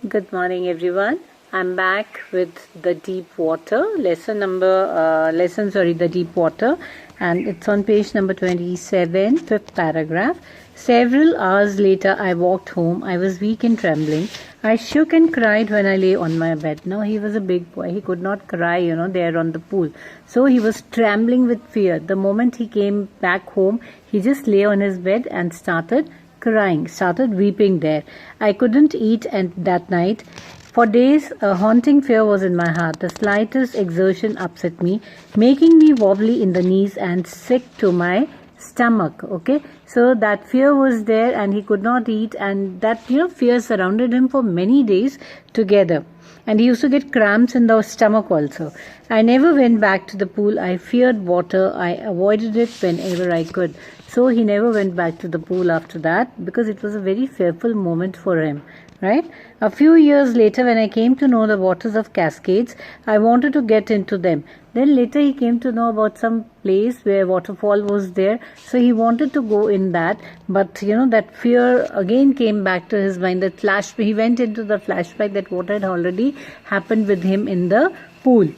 Good morning, everyone. I'm back with the deep water the deep water, and it's on page number 27, fifth paragraph. Several hours later, I walked home. I was weak and trembling. I shook and cried when I lay on my bed. Now, he was a big boy. He could not cry, there on the pool. So he was trembling with fear. The moment he came back home, he just lay on his bed and started crying, started weeping there. I couldn't eat and that night. For days, a haunting fear was in my heart. The slightest exertion upset me, making me wobbly in the knees and sick to my stomach. Okay, so that fear was there, and he could not eat, and that fear surrounded him for many days together. And he used to get cramps in the stomach also. I never went back to the pool. I feared water. I avoided it whenever I could. So he never went back to the pool after that because it was a very fearful moment for him. Right? A few years later, when I came to know the waters of Cascades, I wanted to get into them. Then later he came to know about some place where waterfall was there. So he wanted to go in that. But that fear again came back to his mind. He went into the flashback that what had already happened with him in the pool.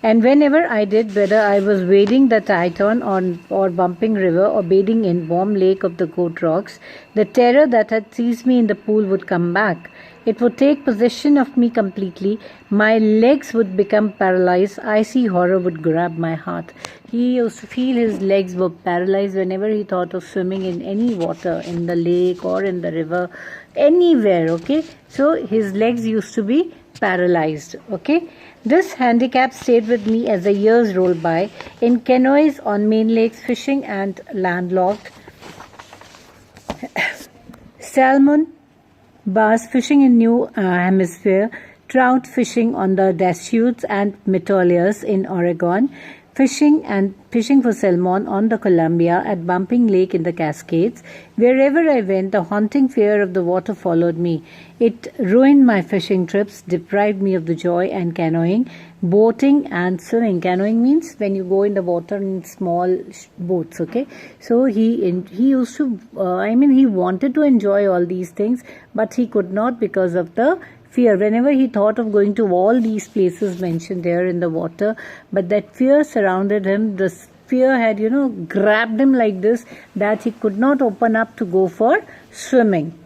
And whenever I did, whether I was wading the Triton or bumping river or bathing in warm lake of the Goat Rocks, the terror that had seized me in the pool would come back. It would take possession of me completely. My legs would become paralyzed. Icy horror would grab my heart. He used to feel his legs were paralyzed whenever he thought of swimming in any water, in the lake or in the river, anywhere, okay? So his legs used to be paralyzed, okay? This handicap stayed with me as the years rolled by. In canoes on main lakes, fishing and landlocked, salmon, bass fishing in New Hampshire, trout fishing on the Deschutes and Metolius in Oregon, fishing for salmon on the Columbia at Bumping Lake in the Cascades. Wherever I went, the haunting fear of the water followed me. It ruined my fishing trips, deprived me of the joy and canoeing, boating and swimming. Canoeing means when you go in the water in small boats, okay? So he used to, he wanted to enjoy all these things, but he could not because of the fear. Whenever he thought of going to all these places mentioned there in the water, but that fear surrounded him. The fear had, grabbed him like this that he could not open up to go for swimming.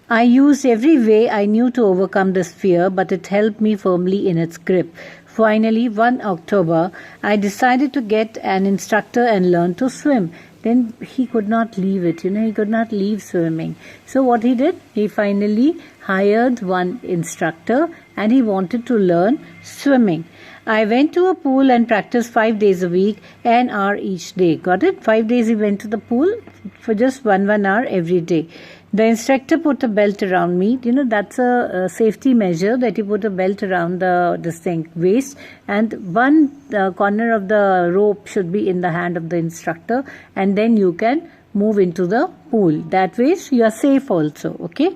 I used every way I knew to overcome this fear, but it held me firmly in its grip. Finally, one October, I decided to get an instructor and learn to swim. Then he could not leave it, he could not leave swimming. So what he did, he finally hired one instructor and he wanted to learn swimming. I went to a pool and practiced 5 days a week, an hour each day. Got it? 5 days he went to the pool for just one hour every day. The instructor put a belt around me. That's a safety measure that you put a belt around the waist, and one corner of the rope should be in the hand of the instructor, and then you can move into the pool. That way you are safe also, okay?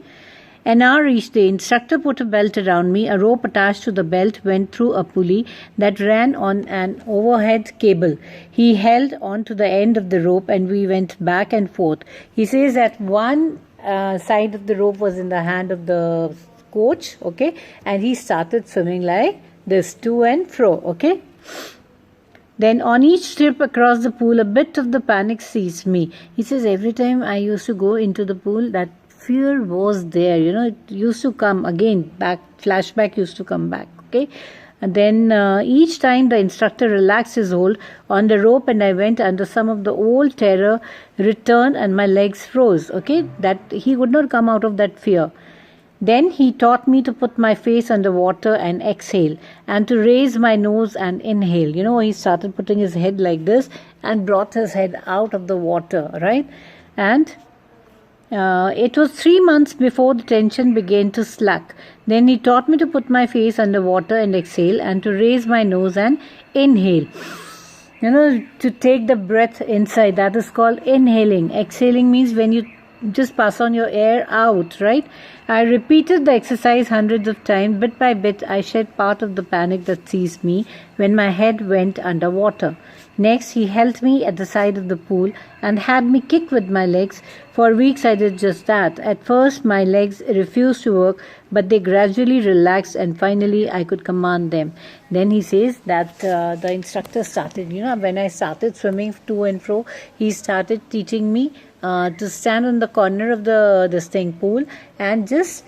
An hour each day, instructor put a belt around me. A rope attached to the belt went through a pulley that ran on an overhead cable. He held on to the end of the rope and we went back and forth. He says that one side of the rope was in the hand of the coach, okay, and he started swimming like this, to and fro, okay. Then on each trip across the pool, a bit of the panic seized me. He says every time I used to go into the pool, that fear was there, it used to come again, flashback used to come back, okay. And then each time the instructor relaxed his hold on the rope and I went under, some of the old terror returned and my legs froze, okay, that he would not come out of that fear. Then he taught me to put my face under water and exhale, and to raise my nose and inhale. He started putting his head like this and brought his head out of the water, right? And it was 3 months before the tension began to slack. Then he taught me to put my face under water and exhale, and to raise my nose and inhale. To take the breath inside. That is called inhaling. Exhaling means when you just pass on your air out, right? I repeated the exercise hundreds of times. Bit by bit, I shed part of the panic that seized me when my head went under water. Next, he held me at the side of the pool and had me kick with my legs. For weeks, I did just that. At first, my legs refused to work, but they gradually relaxed, and finally, I could command them. Then he says that the instructor started, when I started swimming to and fro, he started teaching me to stand on the corner of this pool and just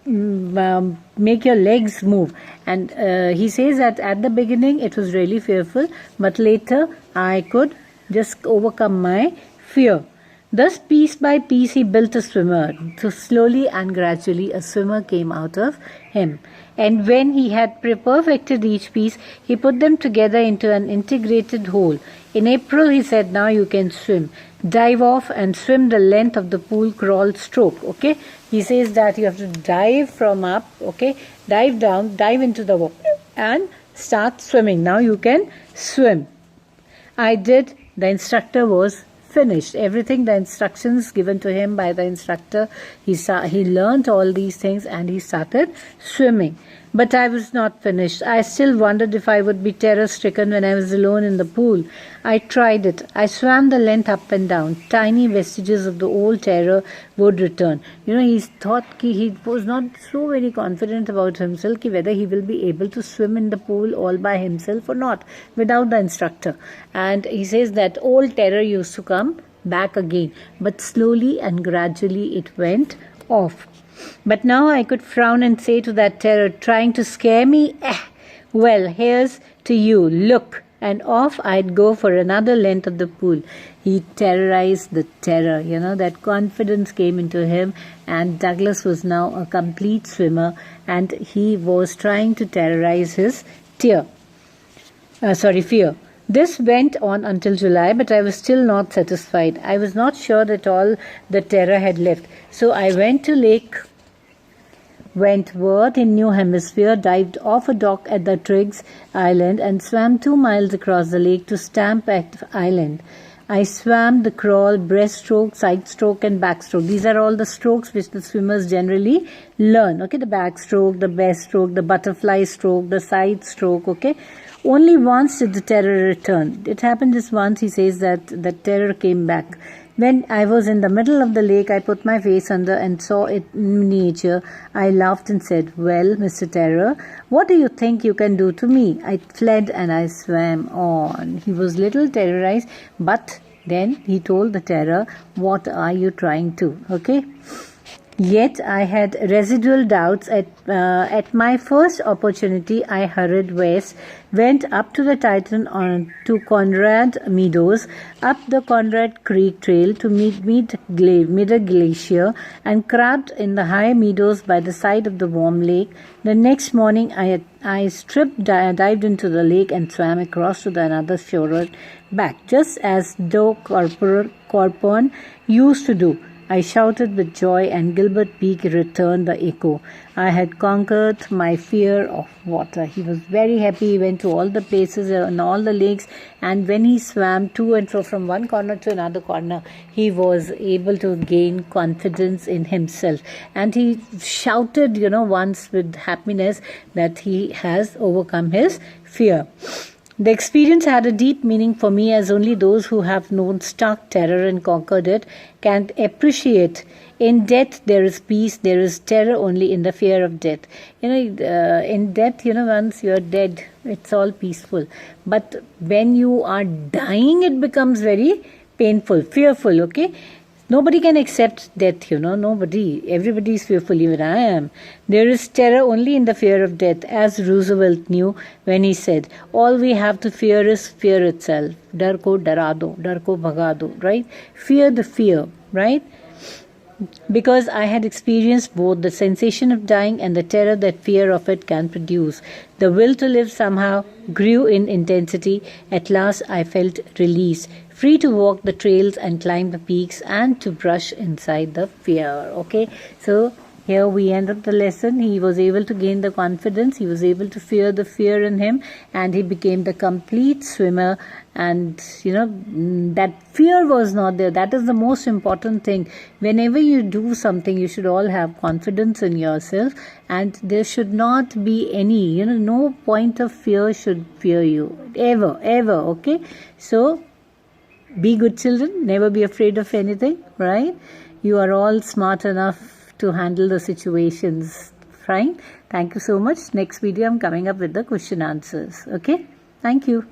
make your legs move. And he says that at the beginning it was really fearful, but later I could just overcome my fear. Thus, piece by piece, he built a swimmer. So slowly and gradually, a swimmer came out of him. And when he had perfected each piece, he put them together into an integrated whole. In April, he said, now you can swim. Dive off and swim the length of the pool crawl stroke. Okay. He says that you have to dive from up. Okay. Dive down, dive into the water and start swimming. Now you can swim. I did. The instructor was finished. Everything, the instructions given to him by the instructor, he learned all these things and he started swimming. But I was not finished. I still wondered if I would be terror-stricken when I was alone in the pool. I tried it. I swam the length up and down. Tiny vestiges of the old terror would return. He thought he was not so very confident about himself, whether he will be able to swim in the pool all by himself or not, without the instructor. And he says that old terror used to come back again. But slowly and gradually it went off. But now I could frown and say to that terror, trying to scare me, well, here's to you, look. And off I'd go for another length of the pool. He terrorized the terror, that confidence came into him, and Douglas was now a complete swimmer, and he was trying to terrorize his fear. This went on until July, but I was still not satisfied. I was not sure that all the terror had left. So I went to Lake Wentworth in New Hampshire, dived off a dock at the Triggs Island and swam 2 miles across the lake to Stamp Island. I swam the crawl, breaststroke, side stroke and backstroke. These are all the strokes which the swimmers generally learn. Okay, the backstroke, the breaststroke, the butterfly stroke, the side stroke. Okay. Only once did the terror return. It happened just once. He says that the terror came back. When I was in the middle of the lake, I put my face under and saw it in miniature. I laughed and said, well, Mr. Terror, what do you think you can do to me? I fled and I swam on. He was little terrorized, but then he told the terror, what are you trying to? Okay. Yet I had residual doubts. At my first opportunity, I hurried west, went up to the Titan to Conrad Meadows, up the Conrad Creek Trail to meet Middle Glacier, and crabbed in the high meadows by the side of the warm lake. The next morning, I dived into the lake and swam across to the another shore back, just as Doe Corpon used to do. I shouted with joy, and Gilbert Peak returned the echo. I had conquered my fear of water. He was very happy. He went to all the places and all the lakes, and when he swam to and fro from one corner to another corner, he was able to gain confidence in himself. And he shouted, once with happiness that he has overcome his fear. The experience had a deep meaning for me, as only those who have known stark terror and conquered it can appreciate. In death there is peace, there is terror only in the fear of death. In death, once you are dead, it's all peaceful. But when you are dying, it becomes very painful, fearful, okay? Nobody can accept death, nobody. Everybody is fearful, even I am. There is terror only in the fear of death, as Roosevelt knew when he said, all we have to fear is fear itself. Dar ko dara do, dar ko bhaga do, right? Fear the fear, right? Because I had experienced both the sensation of dying and the terror that fear of it can produce. The will to live somehow grew in intensity. At last I felt released, free to walk the trails and climb the peaks and to brush inside the fear. Okay, so here we end up the lesson. He was able to gain the confidence, he was able to fear the fear in him, and he became the complete swimmer. And that fear was not there. That is the most important thing. Whenever you do something, you should all have confidence in yourself, and there should not be any, no point of fear should fear you ever, okay? So be good children, never be afraid of anything, right? You are all smart enough to handle the situations, fine? Thank you so much. Next video I'm coming up with the question answers, okay? Thank you.